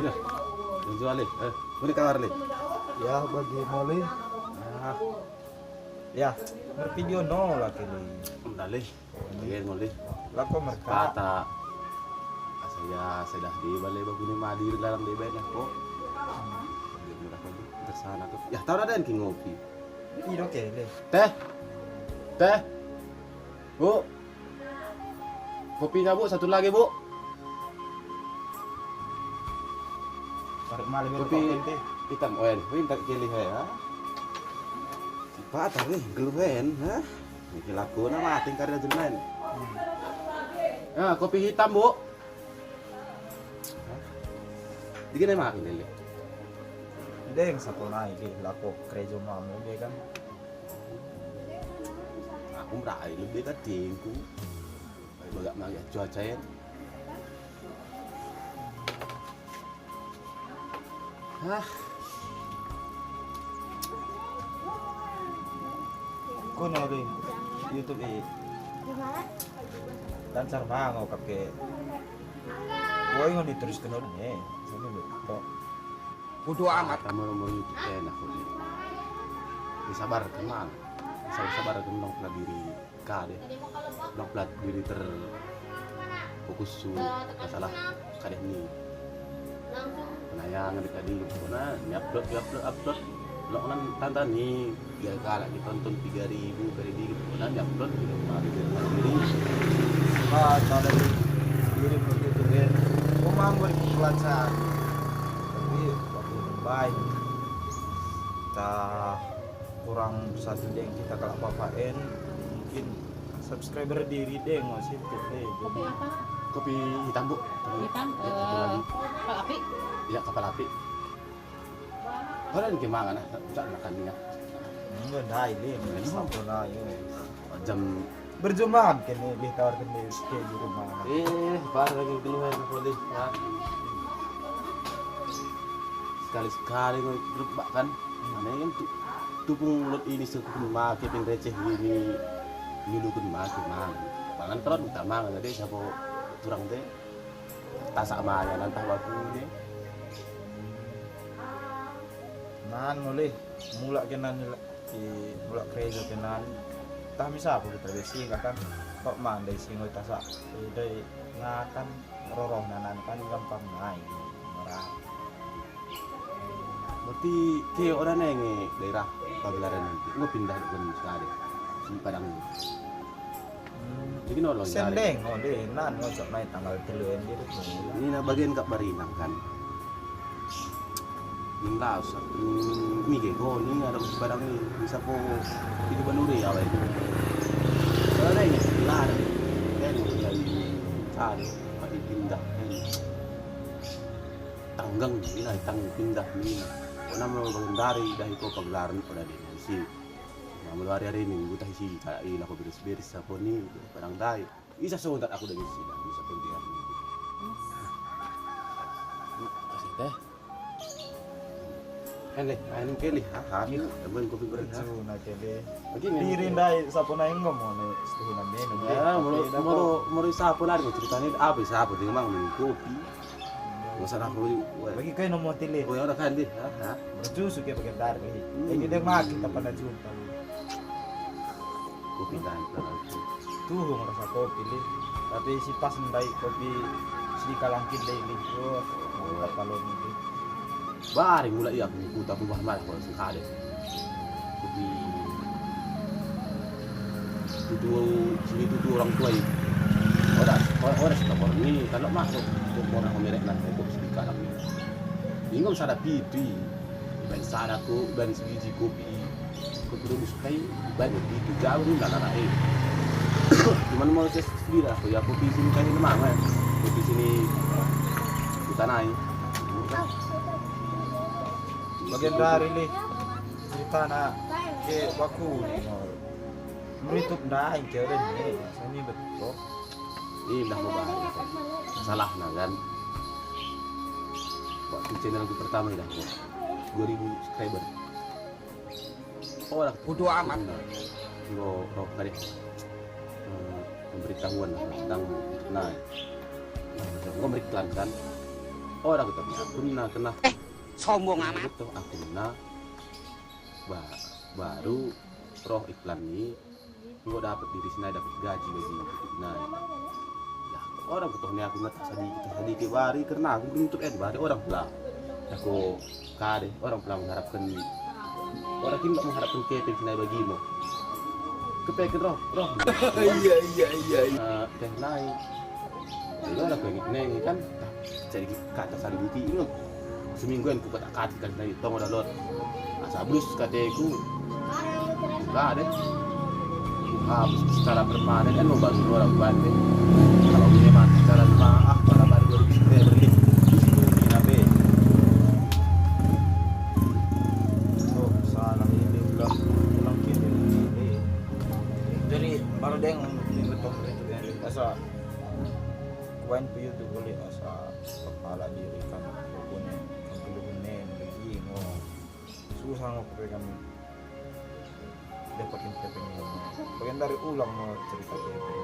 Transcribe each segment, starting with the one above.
dah. Jual le. Boleh kawar le. Ya bagi moli. Ya, bervideo no lah kini. Dale. Dia ngoli. Lako mereka. Kata saya sudah di balai bagus ni madir dalam di baik ko. Tersana tuh. Ya tahu ada yang ngopi. Ini oke le. Teh. Teh. Bu. Kopinya Bu, satu lagi Bu. Tarik malam Kopi hitam oen. Minta pilih ya. Siapa tadi geluwen, ha? Iki laku na mati karya jenengan. Kopi hitam Bu. Digini makin dulu. Deng satu naik deh, lako krejo mamu deh kan. Aku merai lebih tadi ku. Bagak magak cuaca ya. Kuno deh, YouTube dan sarma ngau kakek. Woi ngau diterus kenal nih, sini betul. Kudu amat kamu nomor YouTube enak kali. Sabar kenal. Sabar kenal pula diri kade. Noklat diri fokus su masalah kade ini. Penayangan dekat di mana upload. Lo kan tanta nih dia kalah ditonton 3.000 kali di gitu kan upload gitu mari diri. Cara diri begitu deh. Memang berkelancaran. Tapi waktu baik kita kurang satu deh kita kalau apa-apain mungkin subscriber diri deh masih tuh deh. Kopi apa? Kopi hitam Bu. Hitam. Kapal api. Iya kapal api. Kalau gimana nah, tak makannya. Enggak dah ini, sampai nah ini. Jam Berjumlah kan nih tawarkan di rumah. baru lagi keluar boleh ya. Sekali ngoi grup kan. Mana kan tupung lot ini sukun make pin receh ini nyulukun make mang. Pangan terus minta mang ngade siapa kurang teh. Tasak maya lantah baku ni. Nan mulai mula kenan mula kerja kenan. Tak bisa aku kita besi kan kok mandai singoi tasak dari ngakan roroh nanan kan gampang naik merah. Berarti ke orang yang daerah Pagelaran nanti nggak pindah ke sekali di Padang ini. Jadi nolong Sendeng deh nan ngojok naik tanggal 3 gitu. Ini na bagian Kak Barinang kan. Enggak usah. Mige ko ni ada Padang ni bisa po itu banuri awal itu. Soalnya ini lar. Kan dari cari pati pindah kan. Tanggang ini lah tang pindah ni. Nama dari ko Pagelaran pada di si. Namun hari ini gue tahu sih kayak ini aku beres-beres apa nih Padang dai. Bisa sebentar aku dari sini bisa pendiam ini. Kasih teh. Kan main keli hari temen kopi goreng ha. Nak deh. Begini. Dirindai sapu naik ngomong nih setuhunan minum. Ya, mau sapu lari ceritanya apa sapu dia memang minum kopi. Masalah aku Bagi kau nomor tili. oh ya udah kan deh ha. Berjusu kayak pakai dari. Ini dia mak kita pada jumpa. Kopi dan Tuh merasa kopi li. Tapi si pas ndai kopi si kalangkin deh li. Oh, kalau ini. Baring mulai ya aku tak ubah malah kalau sekali. Kopi itu orang tua ini. Orang sekarang ini kalau masuk orang Amerika nanti kopi sedikit lagi. Ingin sada pipi, dan sadaku dan sebiji kopi rebus kai banyak itu jauh ni lah lah Cuman mau saya sendiri lah, ya kopi sini kan ini mana? Kopi sini kita naik. Bagian dari li cerita nak ke baku ni. Menutup dah yang kira ni. Ini betul. Ini dah mau bahas. Salah nah kan. Waktu channel aku pertama dah 2000 subscriber. Oh, dah Bodo amat. Lo kali pemberitahuan lah tentang naik. Nggak beriklan kan. orang ketemu akun na kena Sombong amat. itu akun na baru roh iklan ini gua dapat diri sini dapat gaji nah ya orang ketemu aku nggak sedikit bari karena aku menuntut bari orang pula aku kade orang pula mengharapkan orang ini mengharapkan keping sini bagimu kepeken roh iya teh naik jadi orang pengen neng kan jadi kata sari buti ini semingguan ku kata kan dari tong udah lot asa blus kateku buka deh habis secara permanen kan membantu orang banding kalau memang secara maaf para baru 2009 beri Di nabe. So, salah ini ulang kini. Jadi baru dia yang betul itu ya. Asa kuan piyu tu boleh asa kepala diri kan punya keluhunan lagi mo. Susah ngopi kami. Dapat intervensi. Bagian dari ulang mau cerita itu.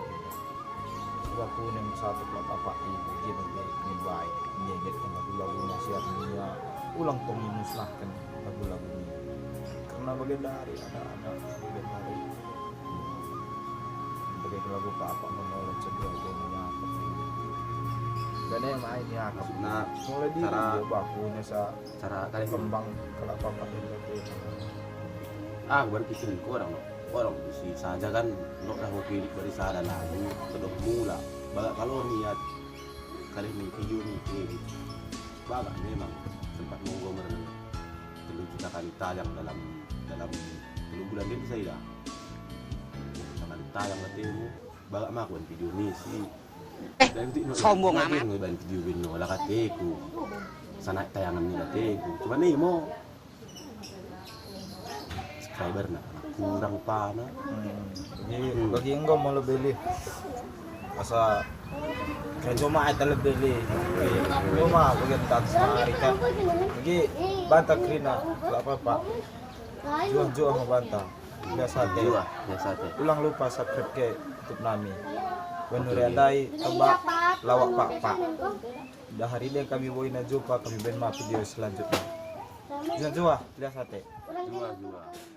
Sudah punya satu plat apa ibu dia menjadi baik dia jadi lagu-lagu nasihat dunia ulang tong musnahkan lagu-lagu ini karena bagian dari anak-anak bagian dari bagian lagu apa menolak sebuah dunia dan yang main ya nah mulai di cara- bakunya cara kalian kembang kelapa itu berpikir orang si saja kan nok dah pilih dari sana lagi kedok mula baga kalau niat kali ini video ni baga memang sempat monggo telur kita kali tayang dalam 3 bulan ini saya dah kali tayang bertemu baga makuan video ni si dan Sombong amat. ngeban video ini olah kateku sana tayangan ni kateku cuma nih mau subscriber na kurang pana bagi enggak mau lebih asa kayak cuma ada lebih cuma bagian tak sehari kan bagi bantah krina nggak apa-apa jual ngebantah biasa teh biasa teh ulang lupa subscribe ke YouTube nami bener andai tebak lawak pak dah hari ini kami bawa jumpa kami ben video selanjutnya jual biasa teh jual